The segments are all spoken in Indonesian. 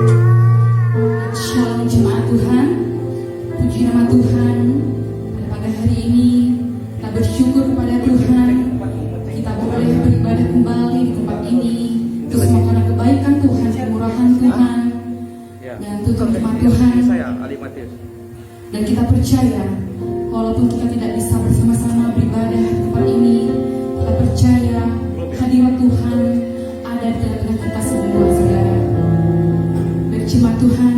Shalom jemaat Tuhan, puji nama Tuhan. Pada pagi hari ini kita bersyukur kepada Tuhan. Kita boleh beribadah kembali di tempat ini. Itu semua karena kebaikan Tuhan, kemurahan Tuhan, dan tuntunan Tuhan. Dan kita percaya, walaupun kita tidak bisa bersama-sama beribadah di tempat ini, kita percaya hadirat Tuhan ada di tengah-tengah kita semua, saudara. Berjemaat Tuhan,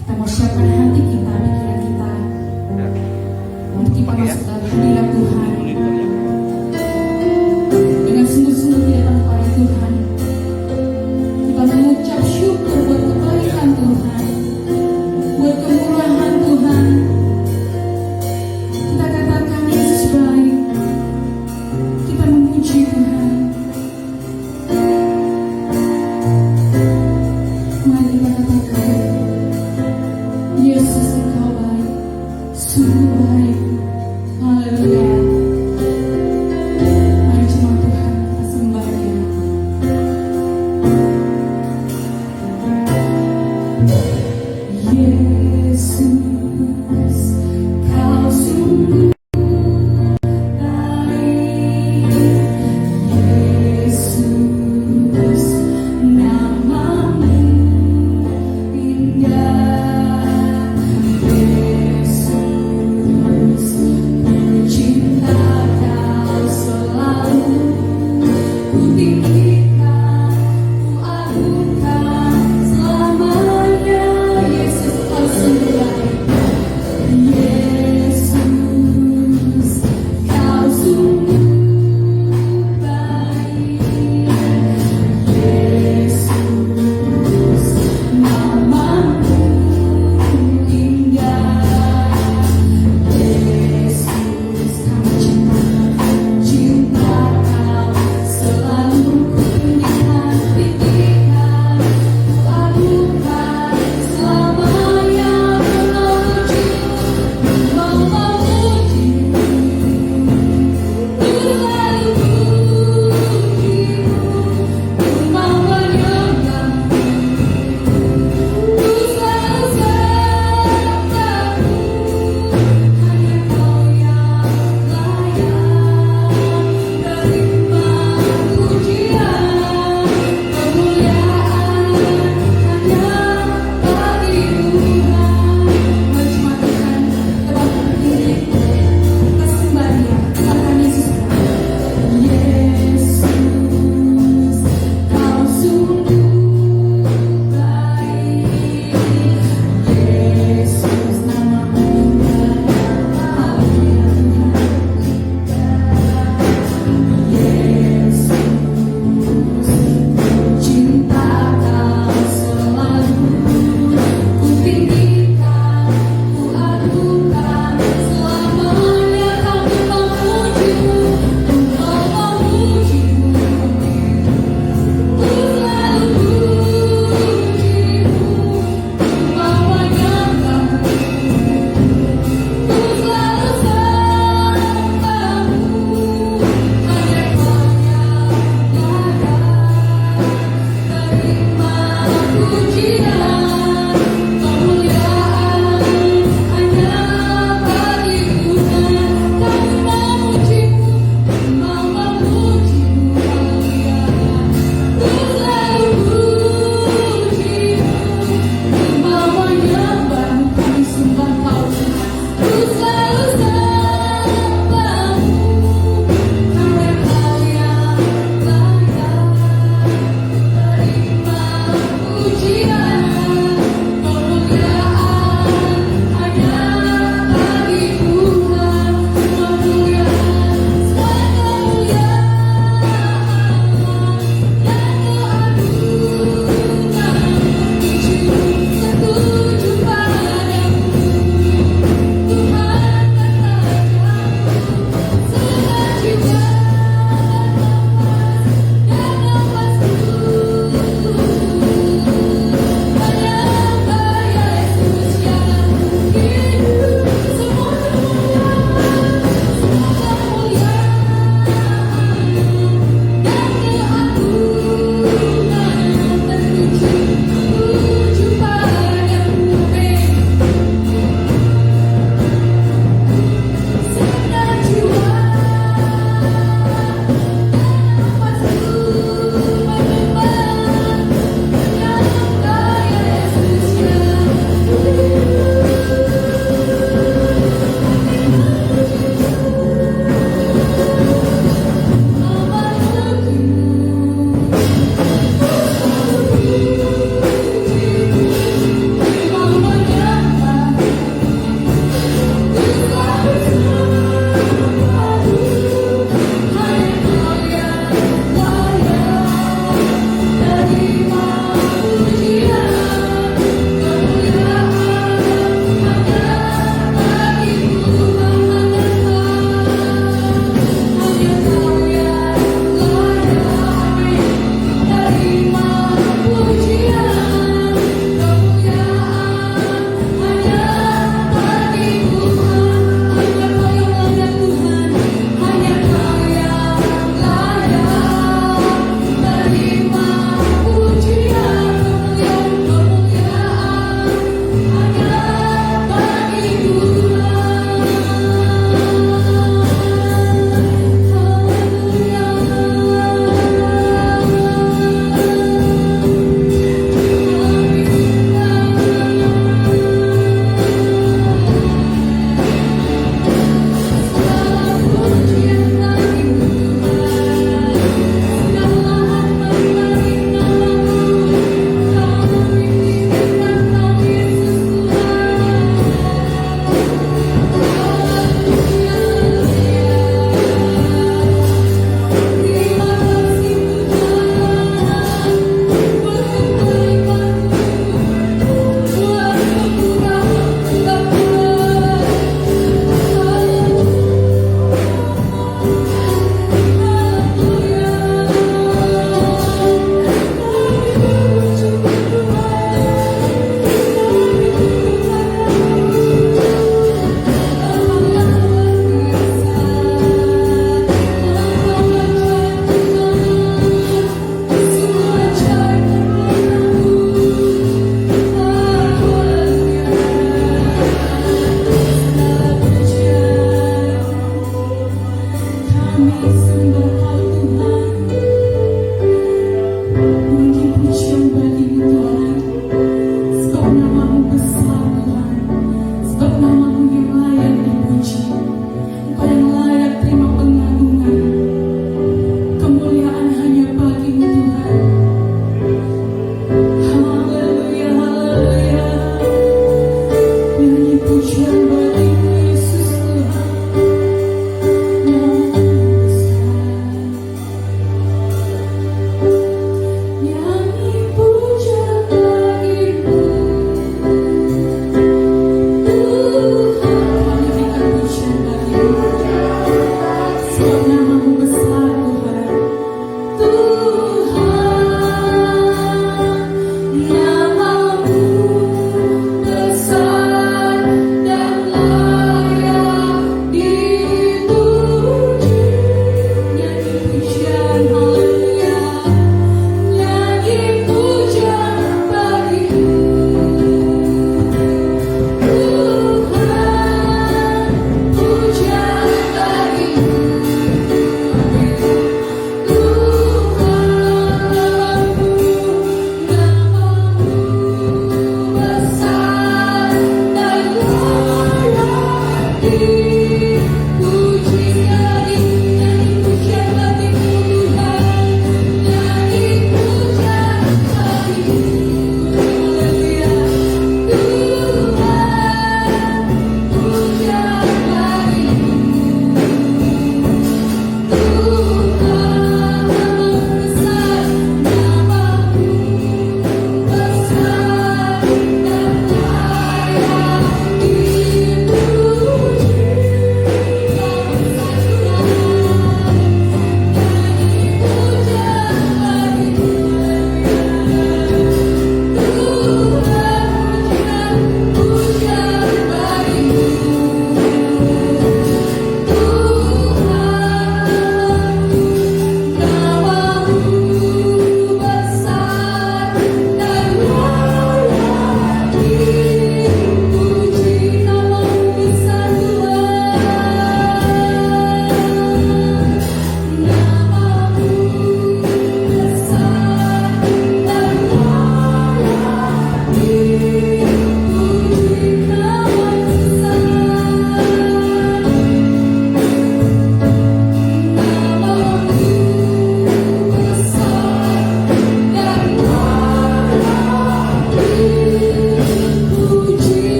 kita mau siapkan hati kita, pikiran kita, untuk kita masuk dalam hadirat Tuhan. Dengan sungguh-sungguh kita datang kepada Tuhan. Kita mengucap syukur buat kebaikan Tuhan, buat kemurahan Tuhan. Kita katakan Yesus baik,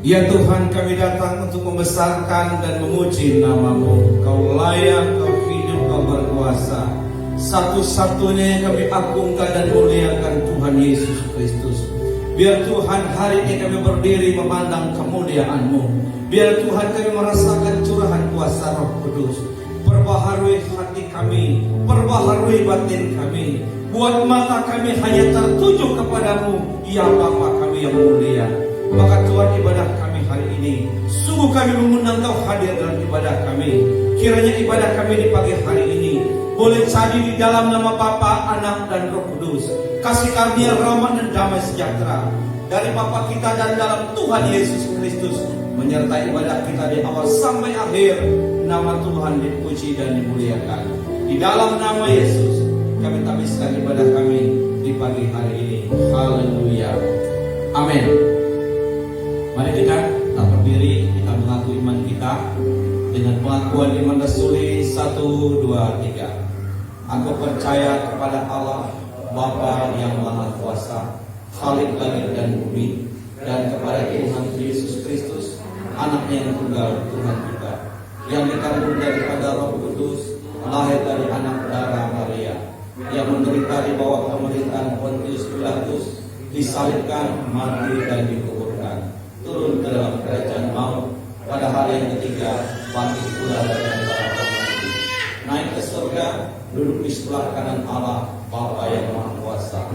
Ya Tuhan, kami datang untuk membesarkan dan memuji nama-Mu. Kau layak, Kau hidup, Kau berkuasa. Satu-satunya yang kami agungkan dan muliakan Tuhan Yesus Kristus. Biar Tuhan hari ini kami berdiri memandang kemuliaan-Mu. Biar Tuhan kami merasakan curahan kuasa Roh Kudus. Perbaharui hati kami, perbaharui batin kami. Buat mata kami hanya tertuju kepadamu, ya Bapa kami yang mulia. Maka Tuhan, ibadah kami hari ini, sungguh kami mengundang Kau hadir dalam ibadah kami. Kiranya ibadah kami di pagi hari ini boleh jadi di dalam nama Bapa, Anak, dan Roh Kudus. Kasih karunia, rahmat, dan damai sejahtera dari Bapa kita dan dalam Tuhan Yesus Kristus menyertai ibadah kita di awal sampai akhir. Nama Tuhan dipuji dan dimuliakan. Di dalam nama Yesus kami tabiskan ibadah kami di pagi hari ini. Haleluya. Amin. Mari kita berdiri, kita mengaku iman kita dengan pengakuan iman rasuli 1, 2, 3. Aku percaya kepada Allah Bapa yang Maha Kuasa, Khalik langit dan bumi, dan kepada Tuhan Yesus Kristus, Anaknya yang tunggal, Tuhan kita, yang dikandung daripada Roh Kudus, lahir dari anak darah Maria, yang menderita di bawah pemerintahan Pontius Pilatus, disalibkan, mati, dan dikuburkan, turun ke dalam kerajaan maut, pada hari yang ketiga bangkit pula dari antara orang mati, naik ke surga, duduk di sebelah kanan Allah Bapa yang Maha Kuasa,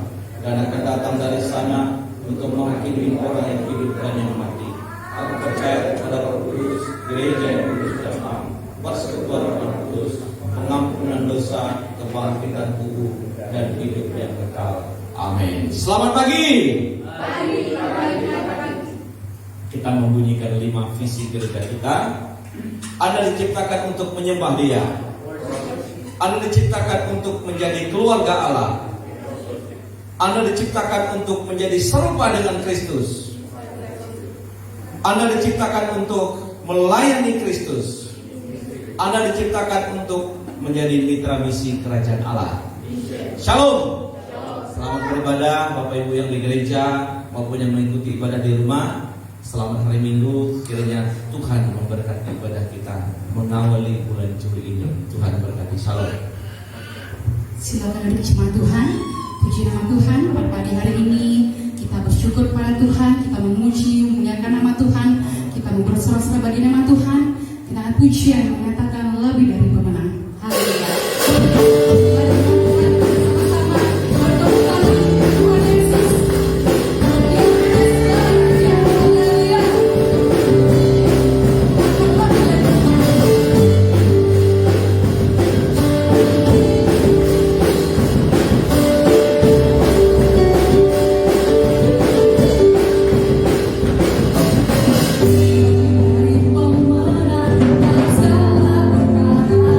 dan akan datang dari sana untuk menghakimi orang yang hidup dan yang mati. Aku percaya kepada Roh Kudus, gereja yang kudus dan am, persekutuan Roh Kudus, pengampunan dosa, kebangkitan tubuh, dan hidup yang kekal. Amin. Selamat pagi. Kita membunyikan 5 visi gereja kita. Anda diciptakan untuk menyembah Dia. Anda diciptakan untuk menjadi keluarga Allah. Anda diciptakan untuk menjadi serupa dengan Kristus. Anda diciptakan untuk melayani Kristus. Anda diciptakan untuk menjadi mitra misi kerajaan Allah. Shalom. Selamat beribadah Bapak Ibu yang di gereja maupun yang mengikuti ibadah di rumah. Selamat hari Minggu. Kiranya Tuhan memberkati ibadah kita mengawali bulan Juli ini. Tuhan berkati. Shalom. Silakan duduk jemaat Tuhan. Puji nama Tuhan. Pada pagi hari ini kita bersyukur pada Tuhan. Kita memuji, memuliakan nama Tuhan. Kita bersorak-sorai bagi nama Tuhan. Kita akan pujian mengatakan lebih dari pemenang. Haleluya. Pemenang dalam segala perkara.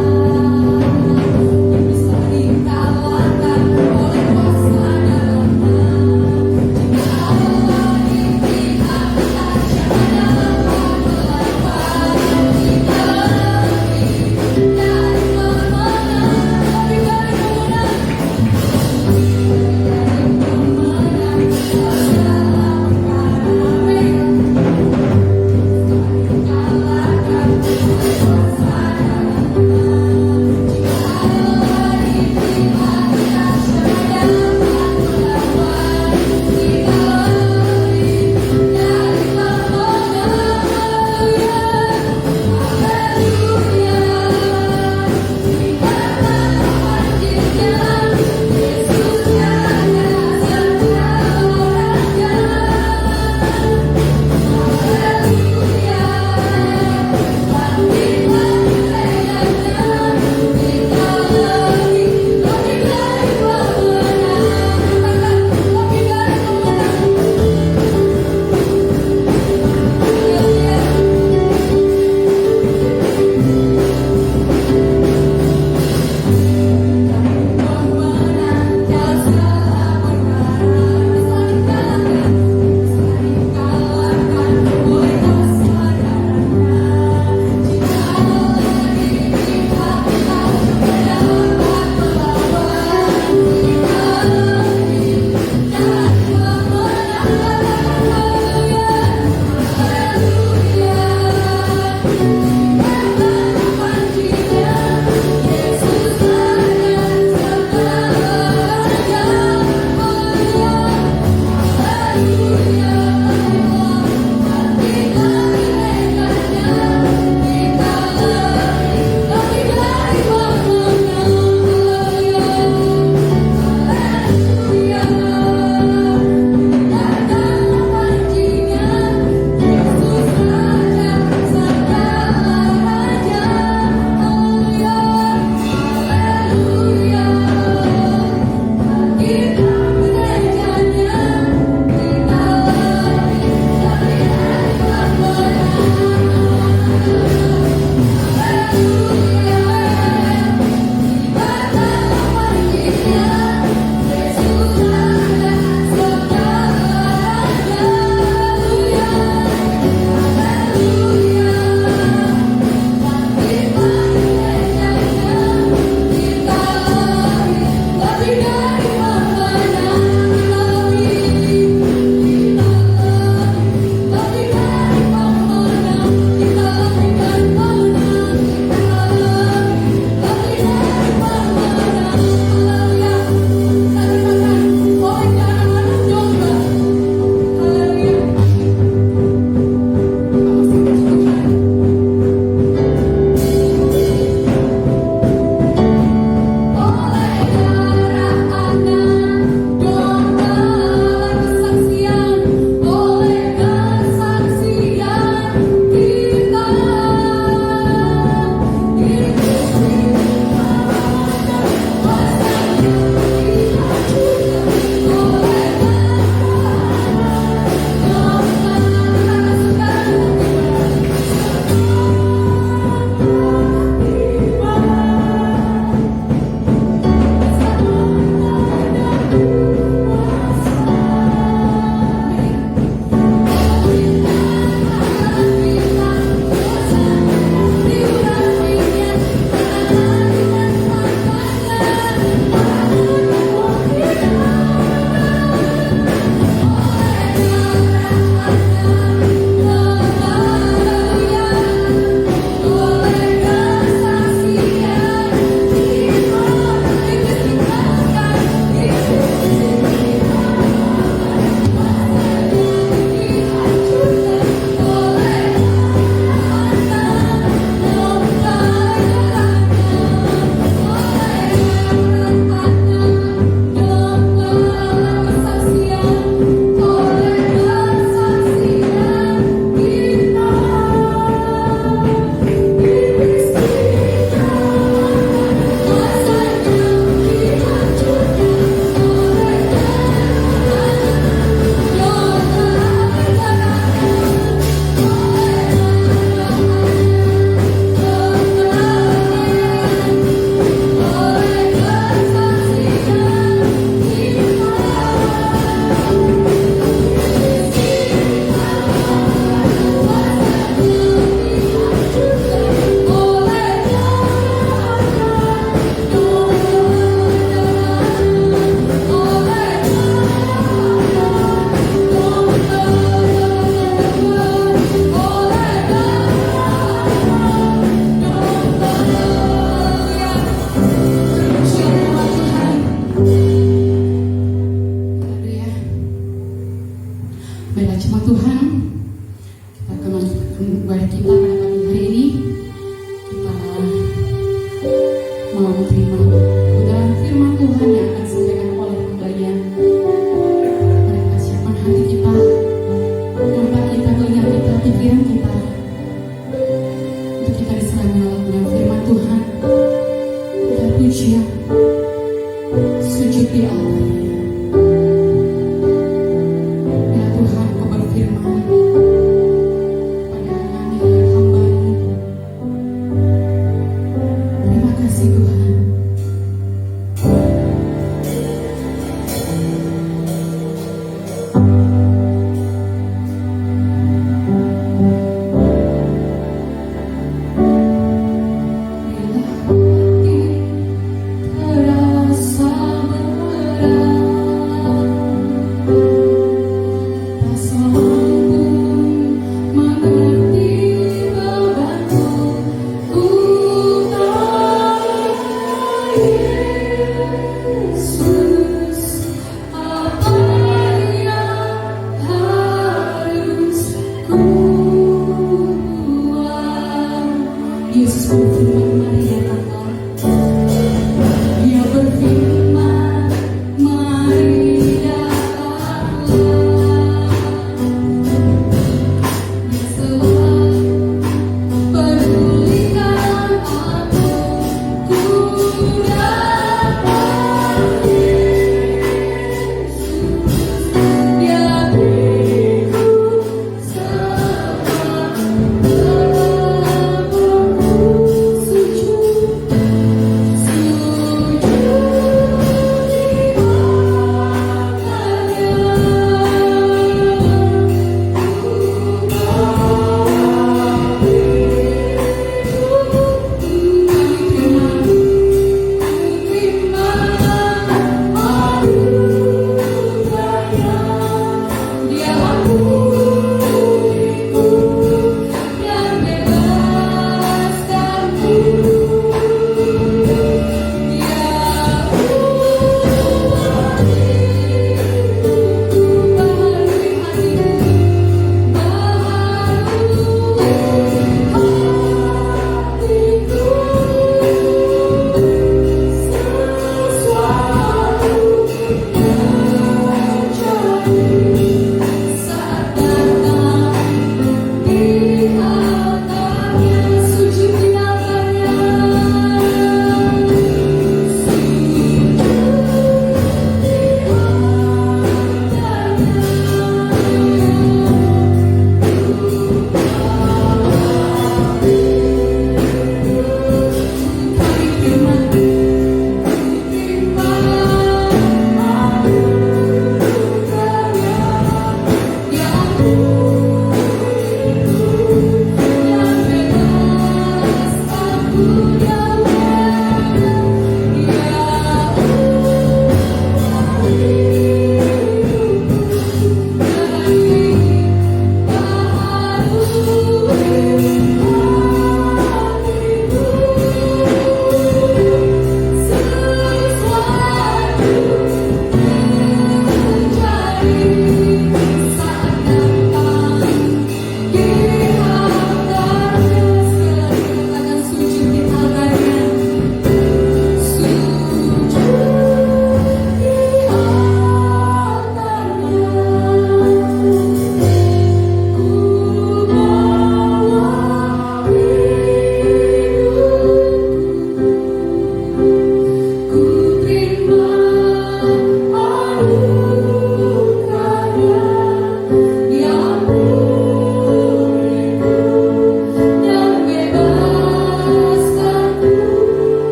Jemaat Tuhan, kita akan melanjutkan ibadah kita pada pagi hari ini. Kita mau menerima kebenaran firman Tuhan yang akan disampaikan oleh pemberian pada kesiapan hati kita, mata kita, telinga kita, pikiran kita, untuk kita diserang oleh dengan firman Tuhan. Kita pujian, sujud di altar. Ya Tuhan, Kau berfirman pada kami oleh hamba-Mu. Terima kasih Tuhan.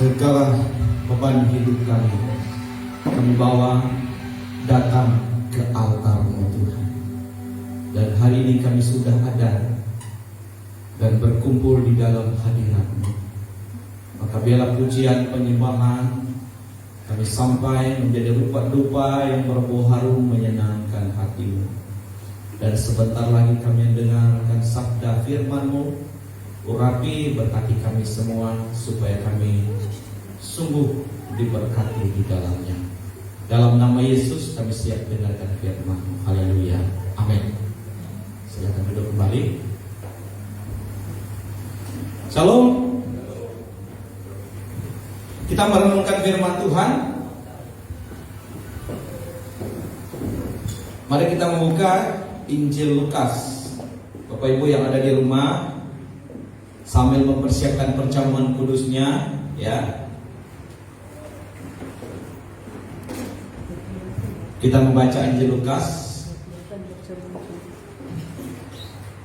segala beban hidup kami bawa datang ke altar-Mu Tuhan. Dan hari ini kami sudah ada dan berkumpul di dalam hadirat-Mu. Maka biarlah pujian penyembahan kami sampai menjadi rupa dupa yang berbau harum menyenangkan hati-Mu. Dan sebentar lagi kami mendengarkan sabda firman-Mu. Urapi berkati kami semua supaya kami sungguh diberkati di dalamnya. Dalam nama Yesus kami siap dengarkan firman-Mu. Haleluya. Amin. Silakan duduk kembali. Shalom. Kita merenungkan firman Tuhan. Mari kita membuka Injil Lukas. Bapak Ibu yang ada di rumah, sambil mempersiapkan perjamuan kudusnya, ya. Kita membaca Injil Lukas.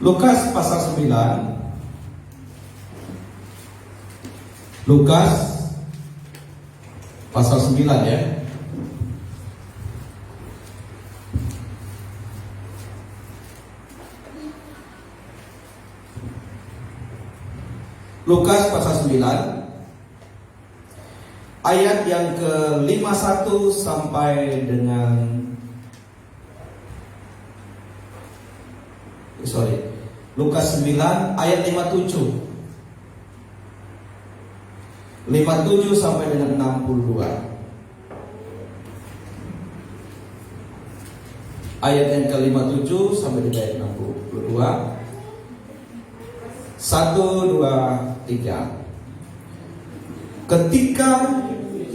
Lukas pasal 9. Lukas pasal 9 ya. Lukas pasal 9 ayat yang ke-51 sampai dengan Lukas 9 ayat 57 sampai dengan 62. Ayat yang ke-57 sampai dengan ayat 62. 1, 2, 3. Ketika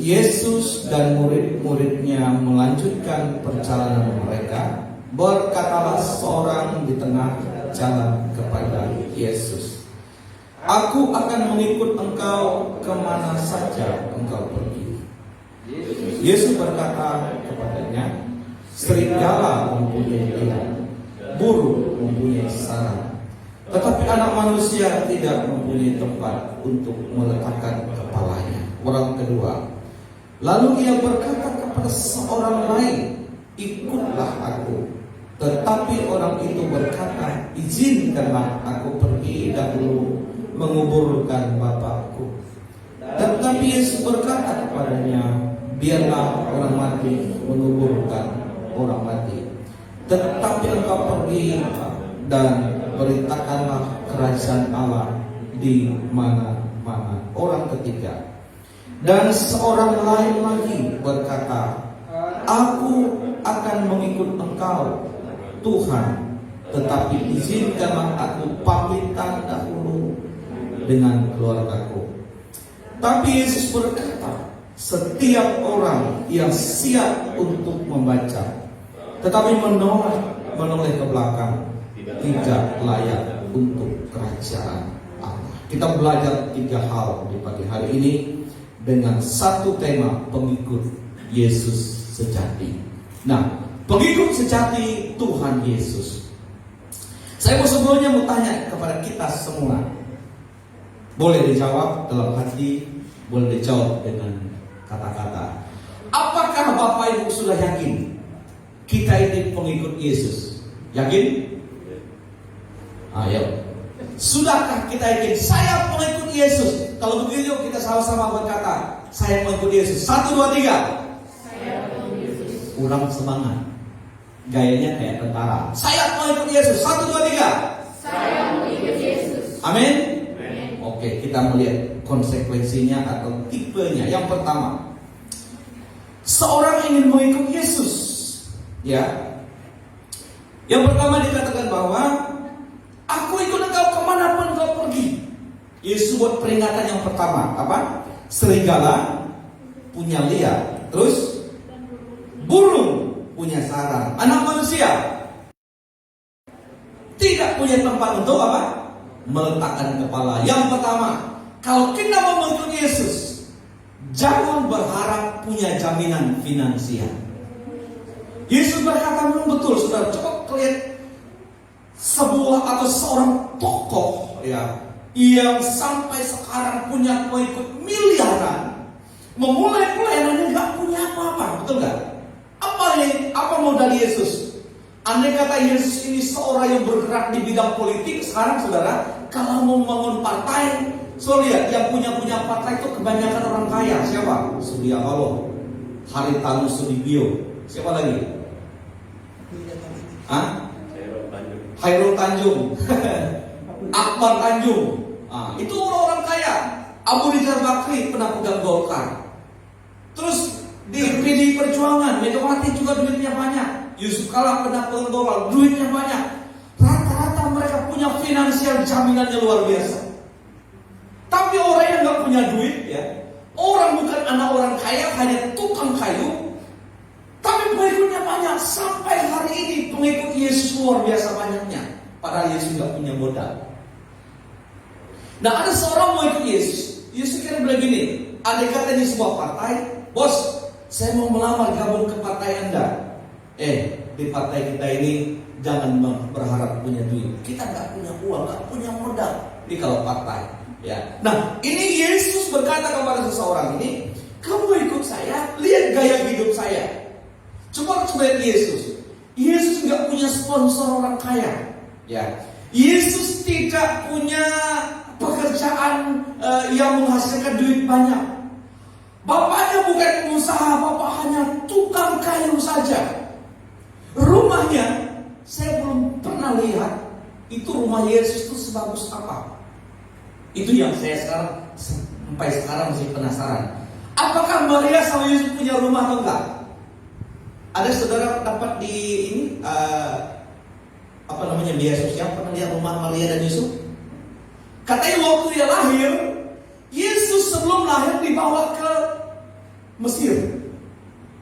Yesus dan murid-muridnya melanjutkan perjalanan mereka, berkatalah seorang di tengah jalan kepada Yesus, "Aku akan mengikut engkau kemana saja engkau pergi." Yesus berkata kepadanya, "Serigala mempunyai liang, burung mempunyai sarang, tetapi anak manusia tidak mempunyai tempat untuk meletakkan kepalanya." Orang kedua, lalu ia berkata kepada seorang lain, "Ikutlah aku." Tetapi orang itu berkata, "Izinkanlah aku pergi dahulu menguburkan bapakku." Tetapi Yesus berkata kepadanya, "Biarlah orang mati menguburkan orang mati, tetapi engkau pergi dan beritakanlah kerajaan Allah di mana-mana." Orang ketiga, dan seorang lain lagi berkata, "Aku akan mengikut engkau Tuhan, tetapi izinkanlah aku pamitan dahulu dengan keluargaku." Tapi Yesus berkata, "Setiap orang yang siap untuk membaca tetapi menoleh ke belakang tidak layak untuk kerajaan Allah." Kita belajar 3 hal di pagi hari ini dengan satu tema, pengikut Yesus sejati. Nah, pengikut sejati Tuhan Yesus. Saya sebelumnya mau tanya kepada kita semua. Boleh dijawab dalam hati, boleh dijawab dengan kata-kata. Apakah Bapak Ibu sudah yakin kita ini pengikut Yesus? Yakin? Ayo. Sudahkah kita yakin saya pengikut Yesus? Kalau begitu kita sama-sama berkata, saya pengikut Yesus. 1, 2, 3. Saya pengikut Yesus. Ulang semangat. Gayanya kayak tentara. Saya pengikut Yesus. 1, 2, 3. Saya pengikut Yesus. Amin. Oke, kita melihat konsekuensinya atau tipenya. Yang pertama, seorang ingin mengikut Yesus, ya. Yang pertama dikatakan bahwa aku ikut engkau kemanapun engkau pergi. Yesus buat peringatan yang pertama, apa? Serigala punya liang, terus burung punya sarang, anak manusia tidak punya tempat untuk apa? Meletakkan kepala. Yang pertama, kalau kita mau mengikut Yesus, jangan berharap punya jaminan finansial. Yesus berkata memang betul, saudara. Coba lihat sebuah atau seorang tokoh, ya, yang sampai sekarang punya pengikut miliaran, memulai pelayanannya nggak punya apa-apa, betul nggak? Apa modal Yesus? Andai kata Yesus ini seorang yang bergerak di bidang politik, sekarang saudara, kalau mau membangun partai, so lihat yang punya partai itu kebanyakan orang kaya. Siapa? Surya Paloh, Haritanu Sudibyo, siapa lagi? Hairul Tanjung, Akbar Tanjung. Itu orang-orang kaya. Abu Rizal Bakri pernah pegang Golkar. Terus di PDI Perjuangan, Megawati juga duitnya banyak. Yusuf Kala pernah pegang Golkar, duitnya banyak. Rata-rata mereka punya finansial jaminannya luar biasa. Tapi orang yang nggak punya duit, ya, orang bukan anak orang kaya, hanya tukang kayu, tapi pengikutnya banyak. Sampai hari ini pengikut Yesus luar biasa banyaknya. Padahal Yesus nggak punya modal. Nah, ada seorang mau ikut Yesus. Yesus kira bilang gini, ada kata di sebuah partai, bos, saya mau melamar gabung ke partai Anda. Di partai kita ini jangan berharap punya duit. Kita nggak punya uang, nggak punya modal. Ini kalau partai, ya. Nah, ini Yesus berkata kepada seseorang ini, kamu ikut saya, lihat gaya hidup saya. Coba lihat Yesus. Yesus nggak punya sponsor orang kaya, ya. Yesus tidak punya pekerjaan yang menghasilkan duit banyak. Bapaknya bukan pengusaha, bapak hanya tukang kayu saja. Rumahnya saya belum pernah lihat itu rumah Yesus itu sebagus apa. Itu yang saya sampai sekarang masih penasaran. Apakah Maria sama Yusuf punya rumah atau enggak? Ada saudara dapat di ini media sosial pernah lihat rumah Maria dan Yusuf? Katanya waktu dia lahir, Yesus sebelum lahir dibawa ke Mesir,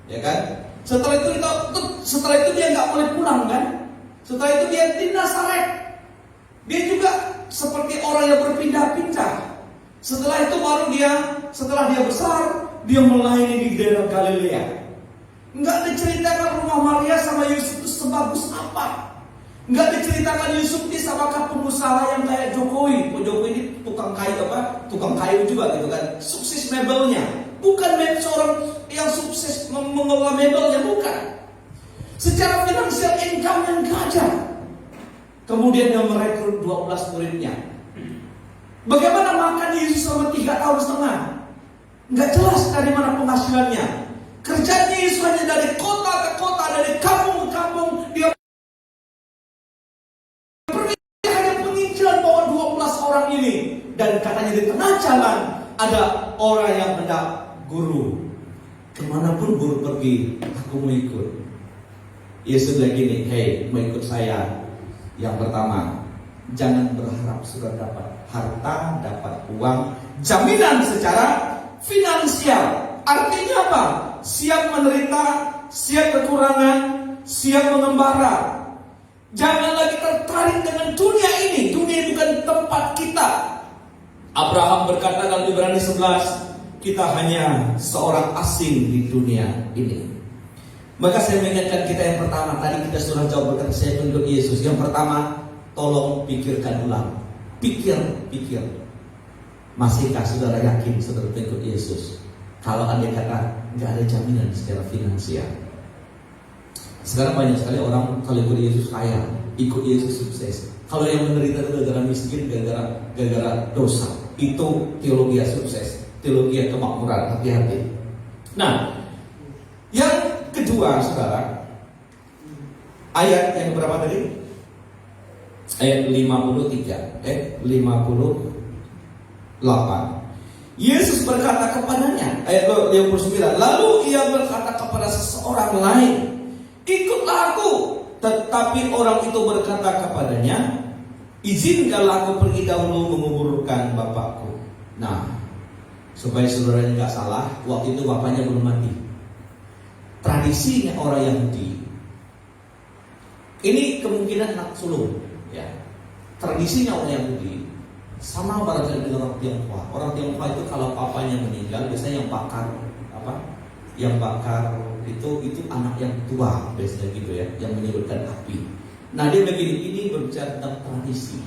ya kan? Setelah itu dia nggak boleh pulang kan? Setelah itu dia di Nazaret. Dia juga seperti orang yang berpindah-pindah. Setelah itu baru setelah dia besar, dia melayani di daerah Galilea. Nggak diceritakan rumah Maria sama Yusuf itu sebagus apa. Nggak diceritakan Yusuf ini sama pengusaha yang kayak Jokowi. Jokowi ini tukang kayu juga gitu kan. Sukses mebelnya. Bukan seorang yang sukses mengelola mebelnya, bukan. Secara finansial income yang gajah. Kemudian dia merekrut 12 muridnya. Bagaimana makan Yesus selama 3 tahun setengah? Nggak jelas dari mana penghasilannya. Kerjanya Yesus hanya dari kota ke kota, dari kampung ke kampung. Dia hanya penginjilan bawa 12 orang ini. Dan katanya di tengah jalan ada orang yang hendak, guru, kemanapun guru pergi, aku mau ikut. Yesus bilang gini, hei, mau ikut saya. Yang pertama, jangan berharap sudah dapat harta, dapat uang, jaminan secara finansial. Artinya apa? Siap menderita, siap kekurangan, siap mengembara. Jangan lagi tertarik dengan dunia ini. Dunia bukan tempat kita. Abraham berkata dalam Ibrani 11, kita hanya seorang asing di dunia ini. Maka saya mengingatkan kita yang pertama, tadi kita sudah jawab berkata saya mengikut Yesus. Yang pertama, tolong pikirkan ulang. Pikir. Masihkah saudara yakin saudara mengikut Yesus? Kalau andai kata nggak ada jaminan secara finansial. Sekarang banyak sekali orang kalau ikut Yesus kaya, ikut Yesus sukses. Kalau yang menderita itu gara-gara miskin, gara-gara dosa. Itu teologi sukses, teologi kemakmuran. Hati-hati. Nah, yang kedua, saudara, ayat yang berapa tadi? Ayat 58. Yesus berkata kepadanya, ayat 59, lalu ia berkata kepada seseorang lain, ikutlah aku. Tetapi orang itu berkata kepadanya, izinkanlah aku pergi dahulu menguburkan bapakku. Nah, supaya saudaranya nggak salah, waktu itu bapaknya belum mati. Tradisinya orang Yahudi, ini kemungkinan anak sulung, ya. Tradisinya orang Yahudi sama barangkali dengan orang Tionghoa. Orang Tionghoa itu kalau papanya meninggal, biasanya yang bakar Yang bakar itu anak yang tua, biasanya gitu ya, yang menyebutkan api. Nah dia begini, ini berbicara tentang tradisi.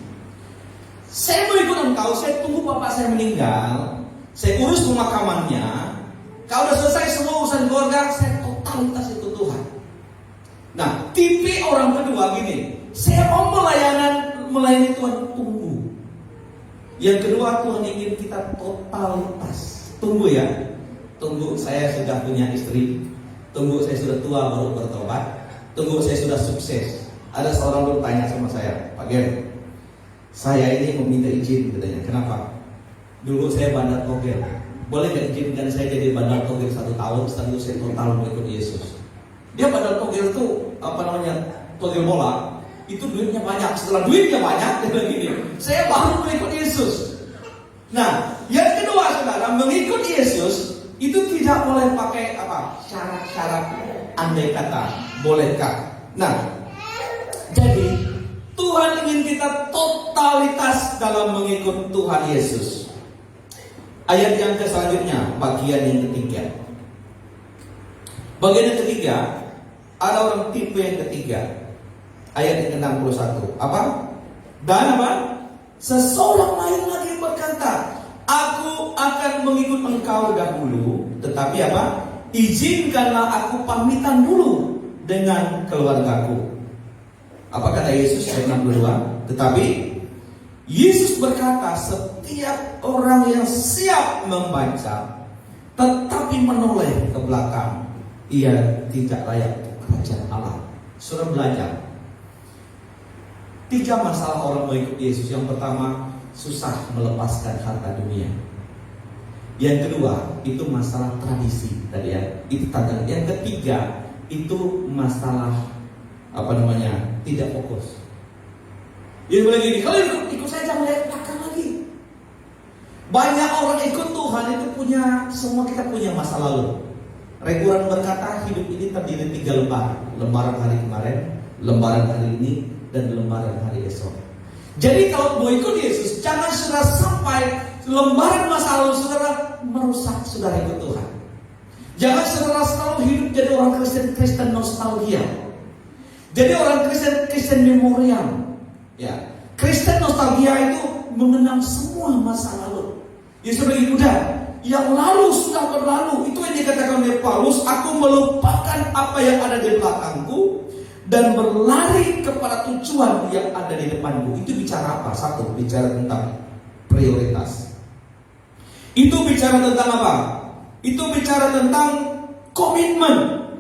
Saya mau ikut engkau, saya tunggu bapak saya meninggal, saya urus pemakamannya. Kalau udah selesai semua urusan keluarga, saya totalitas ikut Tuhan. Nah, tipe orang kedua gini, saya mau melayani Tuhan, tunggu. Yang kedua, Tuhan ingin kita totalitas. Tunggu ya. Tunggu saya sudah punya istri. Tunggu saya sudah tua baru bertobat. Tunggu saya sudah sukses. Ada seorang bertanya sama saya, Pak Ger, saya ini meminta izin katanya. Kenapa? Dulu saya bandar togel. Boleh gak izinkan saya jadi bandar togel 1 tahun, setelah itu saya total mengikut Yesus. Dia bandar togel itu togel bola. Itu duitnya banyak. Setelah duitnya banyak, dia bilang gini, saya baru mengikut Yesus. Nah, yang kedua saudara, mengikut Yesus itu tidak boleh pakai syarat-syarat andai kata, bolehkah? Nah, jadi Tuhan ingin kita totalitas dalam mengikut Tuhan Yesus. Ayat yang selanjutnya, bagian yang ketiga. Bagian yang ketiga, ada orang tipe yang ketiga. Ayat yang ke-61. Apa? Dan apa? Seseorang lain lagi berkata, aku akan mengikut engkau dahulu, tetapi apa? Izinkanlah aku pamitan dulu dengan keluargaku. Apa kata Yesus ayat 62? Tetapi Yesus berkata, setiap orang yang siap membaca tetapi menoleh ke belakang, ia tidak layak kerajaan Allah. Sudah belajar 3 masalah orang mengikut Yesus. Yang pertama, susah melepaskan harta dunia. Yang kedua, itu masalah tradisi tadi ya, itu tantangan. Yang ketiga, itu masalah tidak fokus. Dia bilang gini, kalau ikut saya jangan lihat belakang lagi. Banyak orang ikut Tuhan itu semua kita punya masa lalu. Reguran berkata hidup ini terdiri 3 lembaran. Lembaran hari kemarin, lembaran hari ini, dan lembaran hari esok. Jadi kalau mau ikut Yesus, jangan sudah sampai lembaran masa lalu saudara merusak saudara ikut Tuhan. Jangan saudara selalu hidup jadi orang Kristen nostalgia. Jadi orang Kristen memorial. Ya, Kristen nostalgia itu mengenang semua masa lalu. Yesus bagi udah, yang lalu sudah berlalu. Itu yang dikatakan oleh Paulus, aku melupakan apa yang ada di belakangku dan berlari kepada tujuan yang ada di depanku. Itu bicara apa? Satu, bicara tentang prioritas. Itu bicara tentang apa? Itu bicara tentang komitmen.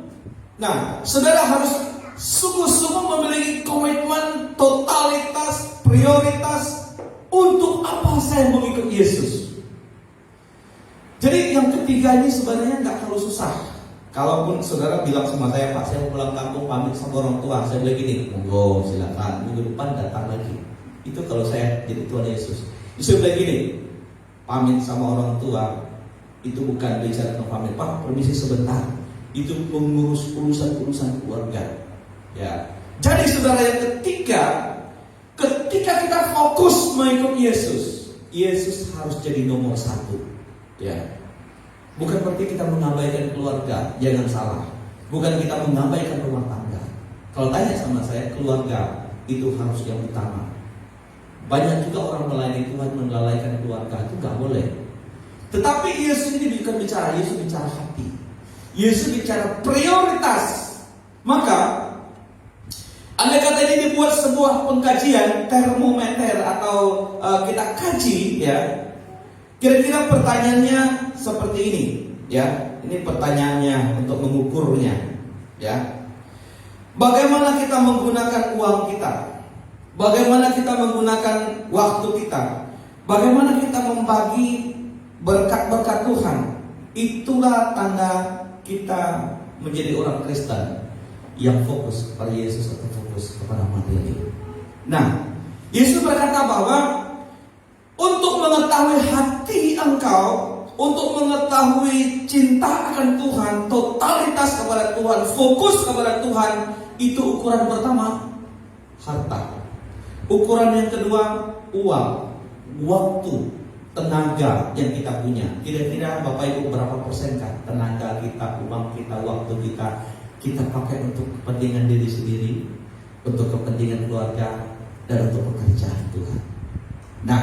Nah, saudara harus sungguh-sungguh memiliki komitmen, totalitas, prioritas. Untuk apa saya mengikut Yesus? Jadi yang ketiga ini sebenarnya nggak terlalu susah. Kalaupun saudara bilang sama saya, Pak, saya pulang kampung pamit sama orang tua, saya bilang gini, monggo silakan, minggu depan datang lagi. Itu kalau saya jadi Tuhan Yesus. Saya bilang gini, pamit sama orang tua itu bukan bicara tentang pamit, Pak, permisi sebentar. Itu mengurus urusan keluarga. Ya. Jadi saudara yang ketiga, ketika kita fokus mengikut Yesus, Yesus harus jadi nomor 1. Ya. Bukan berarti kita mengabaikan keluarga, jangan salah. Bukan kita mengabaikan rumah tangga. Kalau tanya sama saya, keluarga itu harus yang utama. Banyak juga orang melayani Tuhan melalaikan keluarga, itu nggak boleh. Tetapi Yesus ini bukan bicara, Yesus bicara hati. Yesus bicara prioritas. Maka andai kata ini dibuat sebuah pengkajian termometer atau kita kaji, ya. Kira-kira pertanyaannya seperti ini, ya. Ini pertanyaannya untuk mengukurnya, ya. Bagaimana kita menggunakan uang kita? Bagaimana kita menggunakan waktu kita? Bagaimana kita membagi berkat-berkat Tuhan? Itulah tanda kita menjadi orang Kristen yang fokus kepada Yesus atau fokus kepada materi. Nah, Yesus berkata bahwa untuk mengetahui hati engkau, untuk mengetahui cinta akan Tuhan, totalitas kepada Tuhan, fokus kepada Tuhan, itu ukuran pertama, harta. Ukuran yang kedua, uang, waktu, tenaga yang kita punya. Kira-kira Bapak Ibu berapa persenkah tenaga kita, uang kita, waktu kita pakai untuk kepentingan diri sendiri, untuk kepentingan keluarga, dan untuk pekerjaan Tuhan. Nah,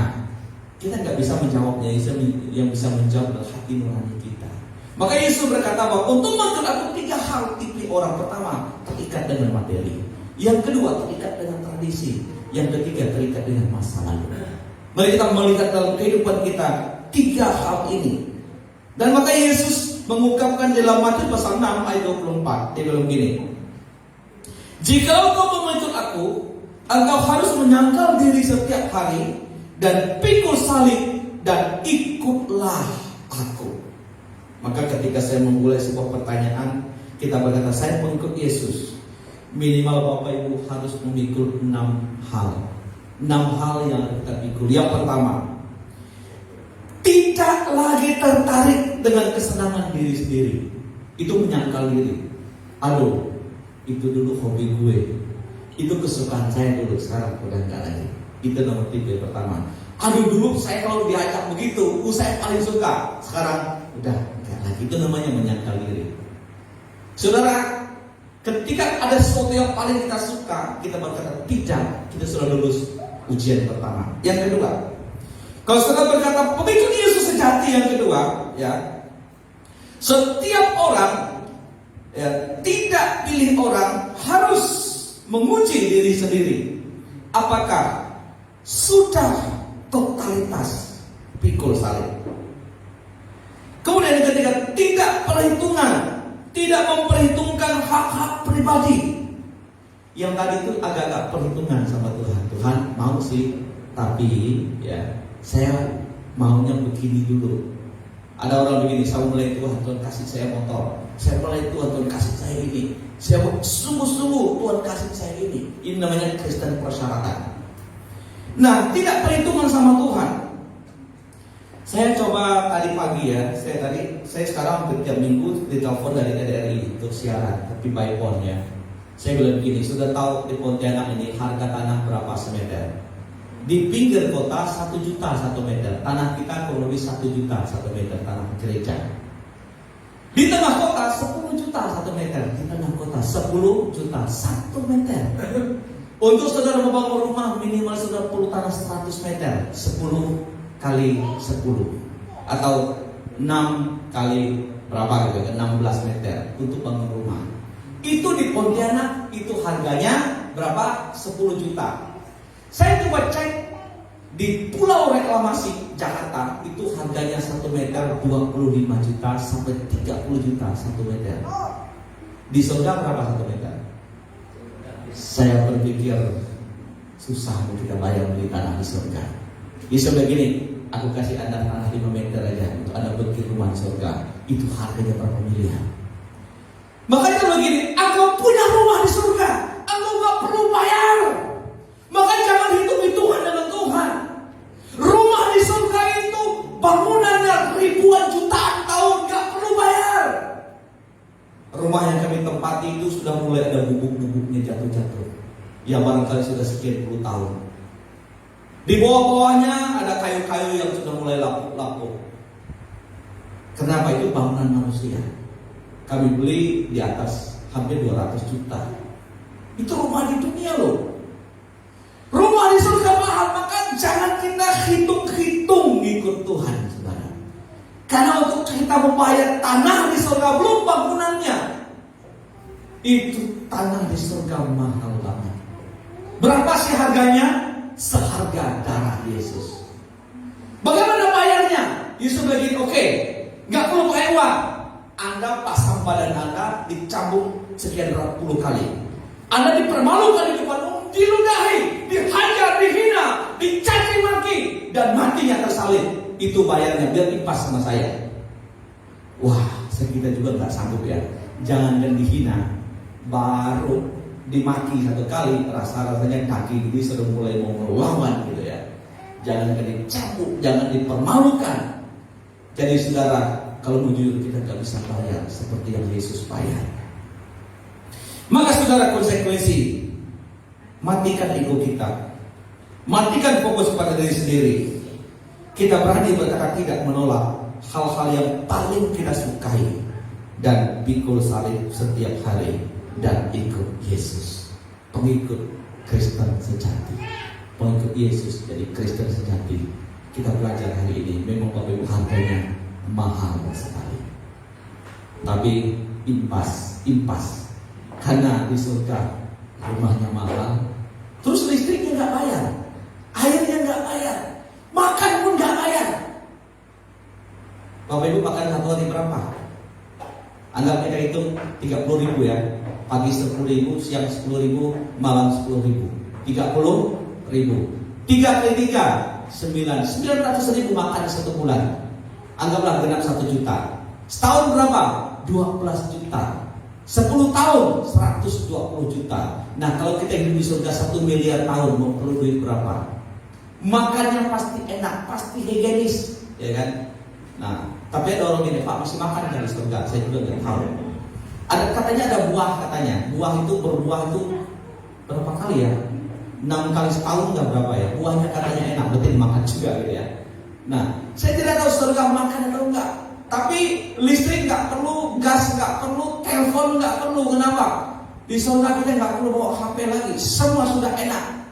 kita nggak bisa menjawabnya. Yang bisa menjawab adalah hati nurani kita. Maka Yesus berkata bahwa untuk mengikut aku 3 hal tipe orang. Pertama, terikat dengan materi. Yang kedua, terikat dengan tradisi. Yang ketiga, terikat dengan masa lalu. Mari kita melihat dalam kehidupan kita 3 hal ini. Dan maka Yesus mengungkapkan dalam Matius pasal 6 ayat 24. Dia bilang gini, jika engkau mengikut aku, engkau harus menyangkal diri setiap hari dan pikul salib dan ikutlah aku. Maka ketika saya memulai sebuah pertanyaan, kita berkata saya mengikut Yesus, minimal Bapak Ibu harus memikul 6 hal. 6 hal yang kita pikul. Yang pertama, tidak lagi tertarik dengan kesenangan diri sendiri. Itu menyangkal diri. Aduh, itu dulu hobi gue, itu kesukaan saya dulu, sekarang udah enggak lagi. Itu nomor 3 pertama. Aduh, dulu saya kalau diajak begitu, saya paling suka. Sekarang udah enggak lagi. Itu namanya menyangkal diri. Saudara, ketika ada sesuatu yang paling kita suka, kita berkata tidak, kita sudah lulus ujian pertama. Yang kedua, kalau saudara berkata pengikut Yesus sejati, yang kedua, ya, setiap orang, ya, tidak pilih orang harus menguji diri sendiri. Apakah sudah totalitas pikul salib? Kemudian yang ketiga, tidak perhitungan, tidak memperhitungkan hak-hak pribadi. Yang tadi itu agak-agak perhitungan sama Tuhan. Tuhan mau sih, tapi ya saya maunya begini dulu. Ada orang begini, saya mulai Tuhan kasih saya motor. Saya mulai Tuhan kasih saya ini. Saya sungguh-sungguh Tuhan kasih saya ini. Ini namanya Kristen persyaratan. Nah, tidak perhitungan sama Tuhan. Saya coba tadi pagi ya, saya sekarang setiap minggu ditelepon dari TDRI untuk siaran, tapi by phone ya. Saya bilang begini, sudah tahu di Pontianak ini harga tanah berapa semeter? Di pinggir kota 1 juta 1 meter. Tanah kita kurang lebih 1 juta 1 meter tanah gereja. Di tengah kota 10 juta 1 meter. Di tengah kota 10 juta 1 meter. Untuk saudara membangun rumah minimal sudah perlu tanah 100 meter, 10 kali 10 atau 6 kali berapa gitu, 16 meter untuk bangun rumah. Itu di Pontianak itu harganya berapa? 10 juta. Saya coba cek di Pulau Reklamasi Jakarta itu harganya 1 meter 25 juta sampai 30 juta 1 meter. Di surga berapa 1 meter? Saya berpikir susah untuk kita bayar beli tanah di surga. Di surga gini, aku kasih Anda tanah 5 meter aja untuk Anda bikin rumah di surga. Itu harganya berapa miliar? Makanya begini, aku punya rumah di surga, aku gak perlu bayar. Maka jangan hitung-hitungan dengan Tuhan. Rumah di surga itu bangunannya ribuan jutaan tahun, gak perlu bayar. Rumah yang kami tempati itu sudah mulai ada bubuk-bubuknya jatuh-jatuh, yang barangkali sudah sekian puluh tahun. Di bawah-bawahnya ada kayu-kayu yang sudah mulai lapuk-lapuk. Kenapa? Itu bangunan manusia. Kami beli di atas hampir 200 juta. Itu rumah di dunia loh. Rumah di surga mahal, maka jangan kita hitung-hitung ikut Tuhan, saudara. Karena untuk kita membayar tanah di surga belum bangunannya, itu tanah di surga mahal banget. Berapa sih harganya? Seharga darah Yesus. Bagaimana bayarnya? Yesus bilang, oke, nggak perlu pakai uang. Anda pasang badan Anda dicambuk sekian ratus puluh kali. Anda dipermalukan di depan umum, diludahi, dihajar, dihina, dicaci maki, dan matinya tersalib. Itu bayarnya, biar impas sama saya. Wah, kita juga nggak sanggup ya. Jangan dan dihina, baru dimaki 1 kali, rasanya kaki ini sudah mulai mau melawan gitu ya. Jangan dicambuk, jangan dipermalukan. Jadi saudara, kalau mau jujur kita gak bisa bayar seperti yang Yesus bayar. Maka saudara, konsekuensi, matikan ego kita, matikan fokus pada diri sendiri. Kita berani berkata tidak, menolak hal-hal yang paling kita sukai, dan pikul salib setiap hari dan ikut Yesus. Pengikut Kristen sejati, pengikut Yesus jadi Kristen sejati. Kita belajar hari ini, memang Bapak Ibu harganya mahal sekali. Tapi impas. Karena di surga rumahnya mahal, terus listriknya nggak bayar, airnya nggak bayar, makan pun nggak bayar. Bapak Ibu makan satu hari berapa? Anggap kita hitung 30.000 ya. Pagi 10.000, siang 10.000, malam 10.000, 30.000. 3 kali 3, 900.000 makan satu bulan. Anggaplah genap 1 juta. Setahun berapa? 12 juta. 10 tahun 120 juta. Nah, kalau kita hidup di surga 1 miliar tahun, mau perlu duit berapa? Makannya pasti enak, pasti higienis, ya kan? Nah, tapi ada orang ini, Pak, masih makan dari surga? Saya juga nggak tahu. Ada katanya ada buah katanya. Buah itu berbuah itu berapa kali ya? 6 kali setahun nggak berapa ya? Buahnya katanya enak, betul makan juga gitu ya. Nah, saya tidak tahu surga makan atau enggak. Tapi listrik nggak perlu, gas nggak perlu, telepon nggak perlu. Kenapa? Di surga kita nggak perlu bawa HP lagi. Semua sudah enak.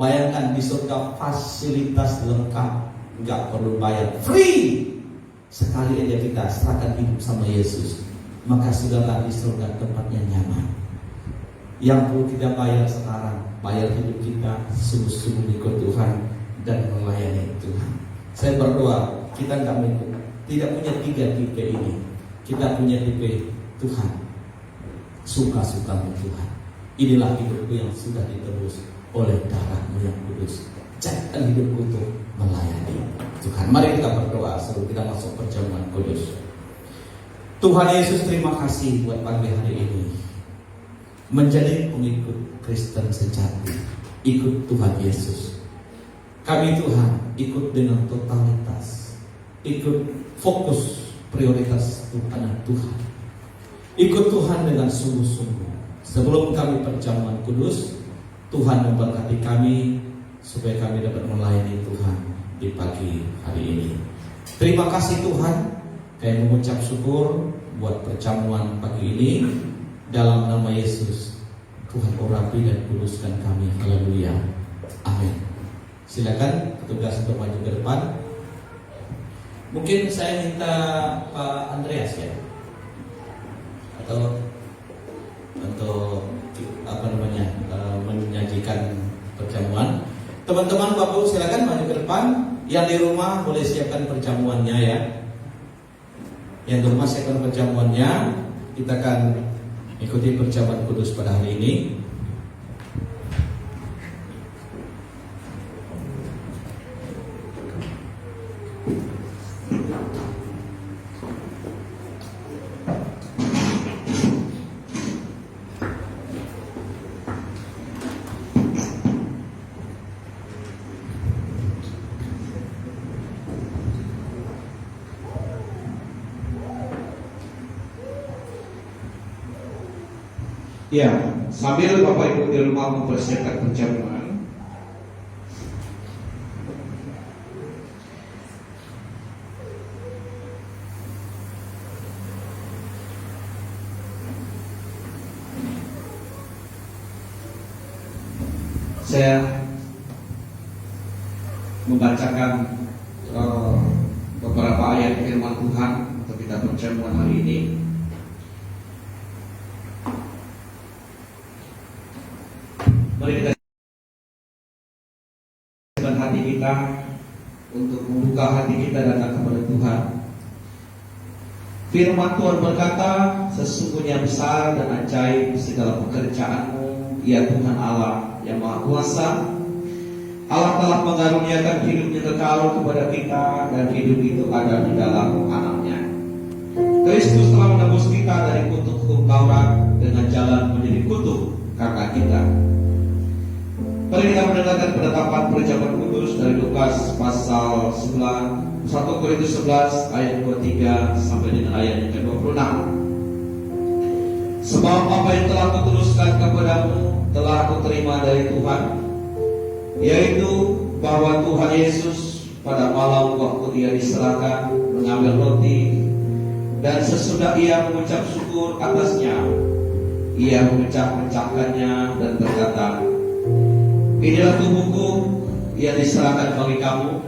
Bayangkan di surga fasilitas lengkap, nggak perlu bayar, free. Sekali aja kita serahkan hidup sama Yesus, maka sudahlah di surga tempatnya nyaman. Yang perlu kita bayar sekarang, bayar hidup kita sungguh-sungguh ikut Tuhan dan melayani Tuhan. Saya berdoa kita tidak punya tiga ini. Kita punya tipe Tuhan, suka-sukamu Tuhan. Inilah hidupku yang sudah ditebus oleh darah-Mu yang kudus. Jadikan hidupku untuk melayani Tuhan. Mari kita berdoa sebelum kita masuk perjamuan kudus. Tuhan Yesus, terima kasih buat pagi hari ini. Menjadi pengikut Kristen sejati, ikut Tuhan Yesus. Kami Tuhan ikut dengan totalitas, ikut fokus prioritas kepada Tuhan, ikut Tuhan dengan sungguh-sungguh. Sebelum kami perjamuan kudus, Tuhan memberkati kami supaya kami dapat melayani Tuhan di pagi hari ini. Terima kasih Tuhan, kami mengucap syukur buat perjamuan pagi ini. Dalam nama Yesus, Tuhan urapi dan kuduskan kami. Haleluya. Amin. Silakan petugas untuk maju ke depan. Mungkin saya minta Pak Andreas ya, atau untuk menyajikan perjamuan. Teman-teman Bapak Ibu silakan maju ke depan. Yang di rumah boleh siapkan perjamuannya ya. Yang di rumah siapkan perjamuannya. Kita akan ikuti perjamuan kudus pada hari ini. Ya, sambil Bapak Ibu di rumah mempersiapkan perjamuan, saya membacakan beberapa ayat firman Tuhan untuk kita perjamuan hari ini. Mari kita siapkan hati kita untuk membuka hati kita datang kepada Tuhan. Firman Tuhan berkata, sesungguhnya besar dan ajaib segala pekerjaan-Mu, ya Tuhan Allah yang Maha Kuasa. Allah telah mengaruniakan hidupnya kekal kepada kita, dan hidup itu ada di dalam Anaknya. Kristus telah menebus kita dari kutuk hukum Taurat dengan jalan menjadi kutuk karena kita. Mari kita mendengarkan penetapan perjamuan kudus dari Lukas pasal 1 Korintus 11 ayat 23 sampai dengan ayat yang ke-26. Sebab apa yang telah kuteruskan kepadamu telah kuterima dari Tuhan, yaitu bahwa Tuhan Yesus pada malam waktu Dia diserahkan mengambil roti, dan sesudah Ia mengucap syukur atasnya, Ia memecah-mecahkannya dan berkata, inilah tubuhku yang diserahkan bagi kamu.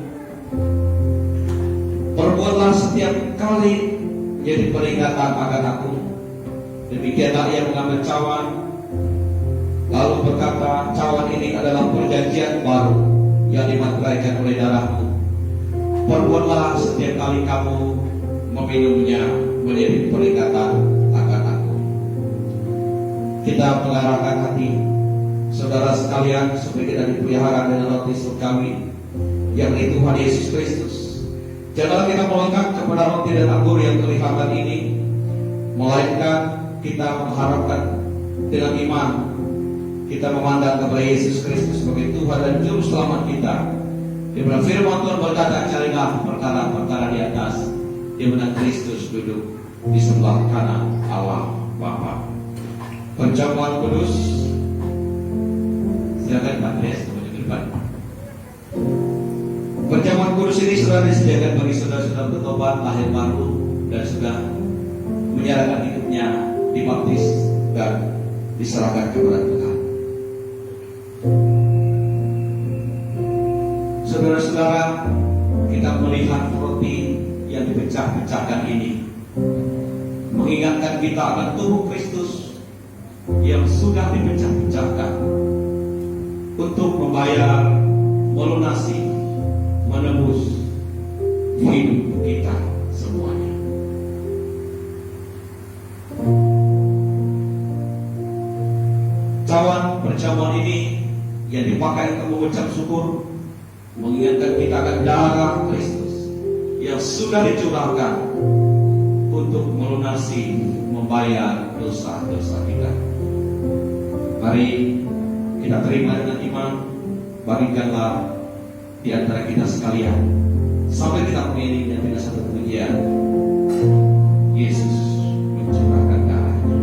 Perbuatlah setiap kali menjadi peringatan akan aku. Demikianlah ia mengambil cawan, lalu berkata, cawan ini adalah perjanjian baru yang dimateraikan oleh darahku. Perbuatlah setiap kali kamu meminumnya menjadi peringatan akan aku. Kita mengarahkan hati saudara sekalian supaya kita dipelihara dengan roti surgawi, yakni Tuhan Yesus Kristus. Janganlah kita melengkap kepada roti dan anggur yang kelihatan ini, melainkan kita mengharapkan dengan iman kita memandang kepada Yesus Kristus sebagai Tuhan dan Juru Selamat kita. Di mana firman Tuhan berkata, carilah perkara-perkara di atas, di mana Kristus duduk di sebelah kanan Allah Bapa. Perjamuan kudus, silakan Pak Tres maju ke depan. Perjamuan kudus ini sudah disediakan bagi saudara-saudara bertobat, lahir baru, dan sudah menyerahkan hidupnya, dibaptis dan diserahkan kepada Tuhan. Saudara-saudara, kita melihat roti yang dipecah-pecahkan ini mengingatkan kita akan tubuh Kristus yang sudah dipecah-pecahkan untuk membayar, melunasi, menebus hidup kita semuanya. Cawan perjamuan ini yang dipakai untuk mengucap syukur mengingatkan kita akan darah Kristus yang sudah dicurahkan untuk melunasi, membayar dosa-dosa kita. Mari kita terima dengan iman, bagikanlah di antara kita sekalian sampai kita mengiringnya dengan satu pujian. Yesus mencurahkan darahnya.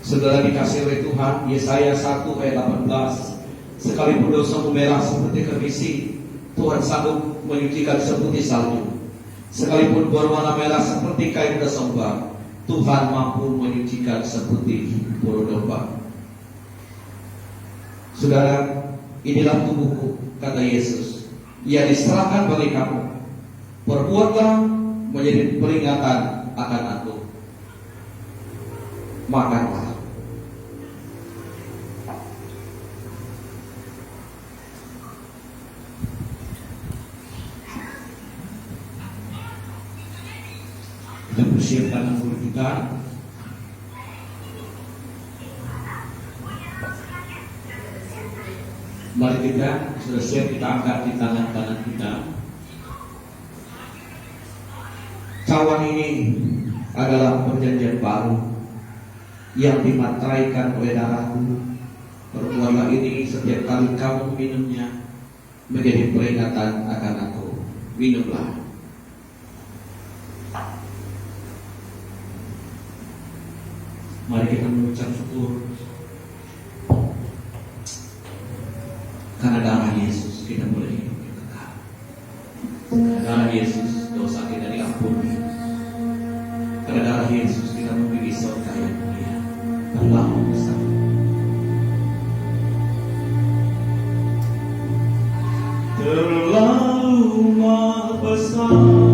Saudara dikasih oleh Tuhan, Yesaya 1 ayat 18, sekalipun dosamu merah seperti kermisi, Tuhan sanggup menyucikan seperti salju. Sekalipun berwarna merah seperti kain kesembar, Tuhan mampu menyucikan seperti bulu domba. Saudara, inilah tubuhku, kata Yesus, yang diserahkan bagi kamu. Perbuatlah menjadi peringatan akan aku. Makanlah. Kita persiapkan anggur kita. Mari kita sudah siap, kita angkat di tangan kanan kita. Cawan ini adalah perjanjian baru yang dimateraikan oleh darahku. Perbuatlah ini setiap kali kamu minumnya menjadi peringatan akan aku. Minumlah. Mari kita mengucap syukur karena darah Yesus kita boleh hidup yang kekal. Karena darah Yesus dosa kita diampuni. Karena darah Yesus kita memiliki surga yang mulia. Terlalu besar. Terlalu maha besar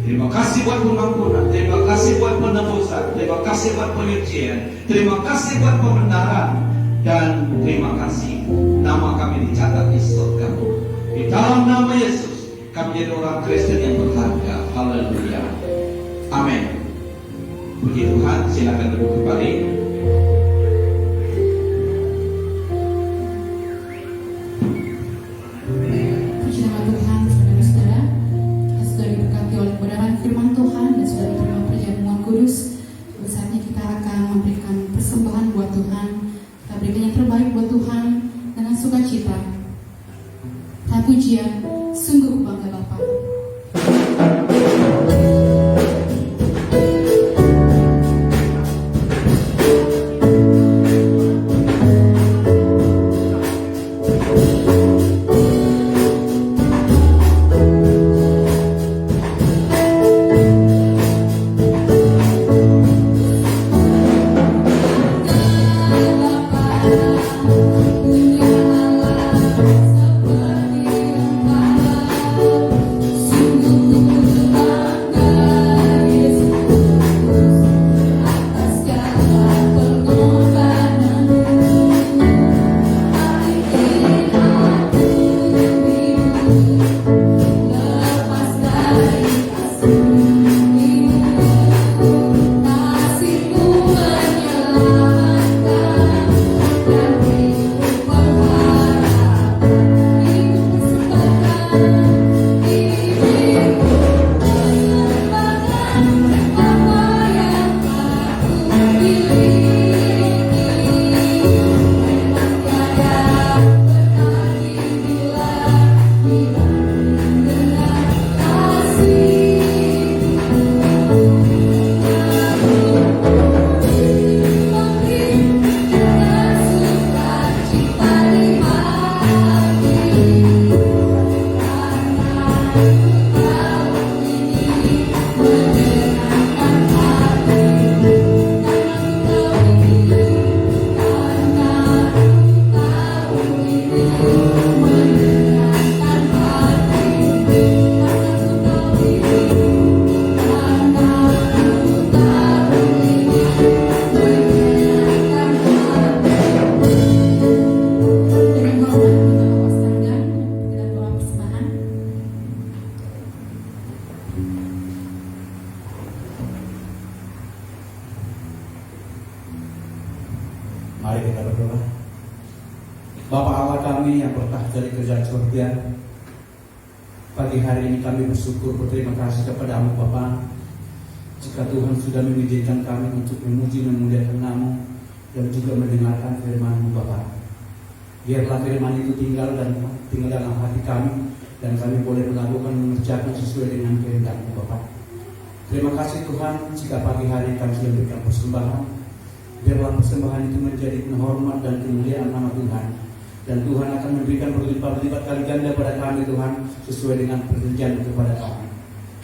Terima kasih buat pengampunan, terima kasih buat penebusan, terima kasih buat penyucian, terima kasih buat pembenaran, dan terima kasih nama kami dicatat di surga-Mu. Di dalam nama Yesus kami jadi orang Kristen yang berharga. Haleluya. Amin. Puji Tuhan, silakan duduk kembali. Puji nama Tuhan, saudara-saudara. Kita sudah diberkati oleh kebenaran firman Tuhan dan sudah diterima perjamuan kudus. Saatnya kita akan memberikan persembahan buat Tuhan. Kita berikan yang terbaik buat Tuhan dengan sukacita. Dan pujian, sungguh bangga Bapa. Punya Allah seperti Engkau. kami yang bertahta dari kerajaan surga, pagi hari ini kami bersyukur, berterima kasih kepada-Mu Bapa. Jika Tuhan sudah mengizinkan kami untuk memuji memuliakan nama dan juga mendengarkan firman-Mu Bapa, biarlah firman itu tinggal dalam hati kami dan kami boleh melakukan mengerjakan sesuai dengan kehendak-Mu Bapa. Terima kasih Tuhan, jika pagi hari kami sudah memberikan persembahan, biarlah persembahan itu menjadi penghormat dan kemuliaan nama Tuhan, dan Tuhan akan memberikan berlipat-lipat kali ganda pada kami Tuhan, sesuai dengan perjanjian kepada kami.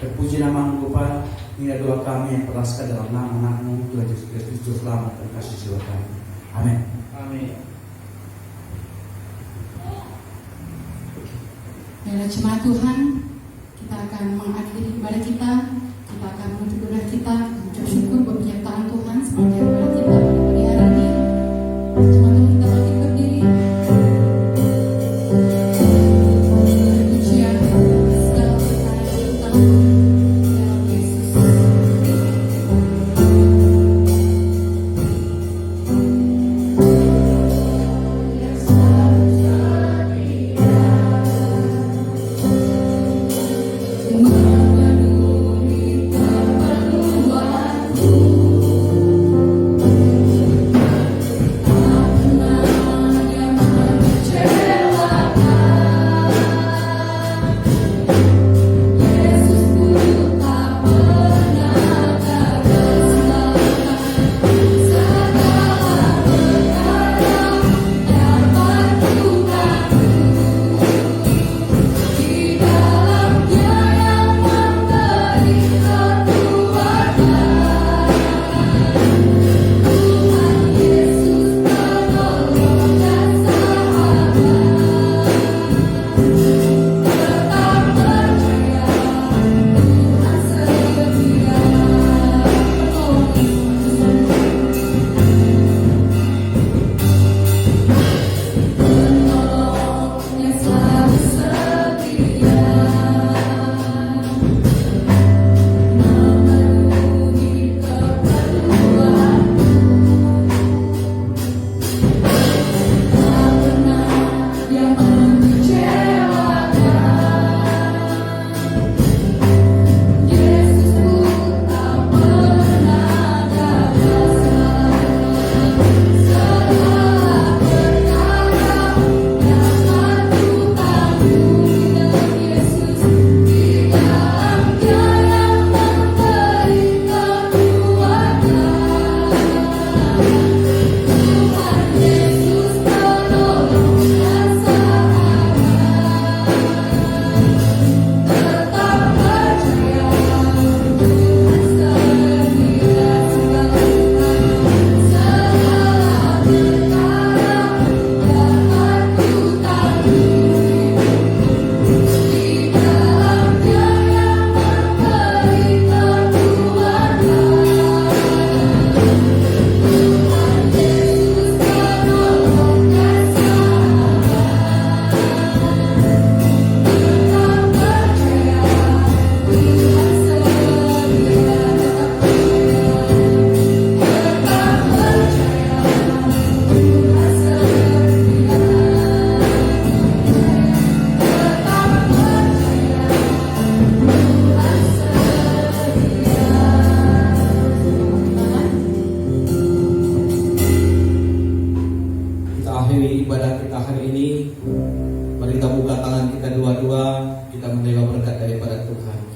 Terpuji nama-Mu Bapa. Ini adalah doa kami yang teraskan dalam nama anak-Mu Tuhan Yesus Kristus, selamat dan kasih jiwa kami. Amin. Amin. Biarlah jemaat Tuhan, kita akan mengakhiri ibadah kita. Kita akan menutup doa kita, mengucap syukur buat penyertaan Tuhan seperti ibadah kita di hari ini. Jemaat Tuhan, kita bangkit berdiri. Pujian segala perkara yang kita lakukan dalam Yesus. Memenuhi keperluanku.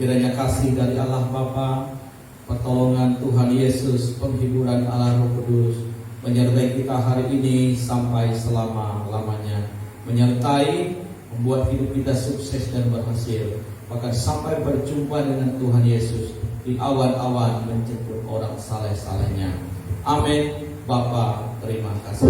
Kiranya kasih dari Allah Bapa, pertolongan Tuhan Yesus, penghiburan Allah Roh Kudus menyertai kita hari ini sampai selama-lamanya, menyertai membuat hidup kita sukses dan berhasil, bahkan sampai berjumpa dengan Tuhan Yesus di awan-awan menjemput orang saleh-salehnya. Amin. Bapa, terima kasih.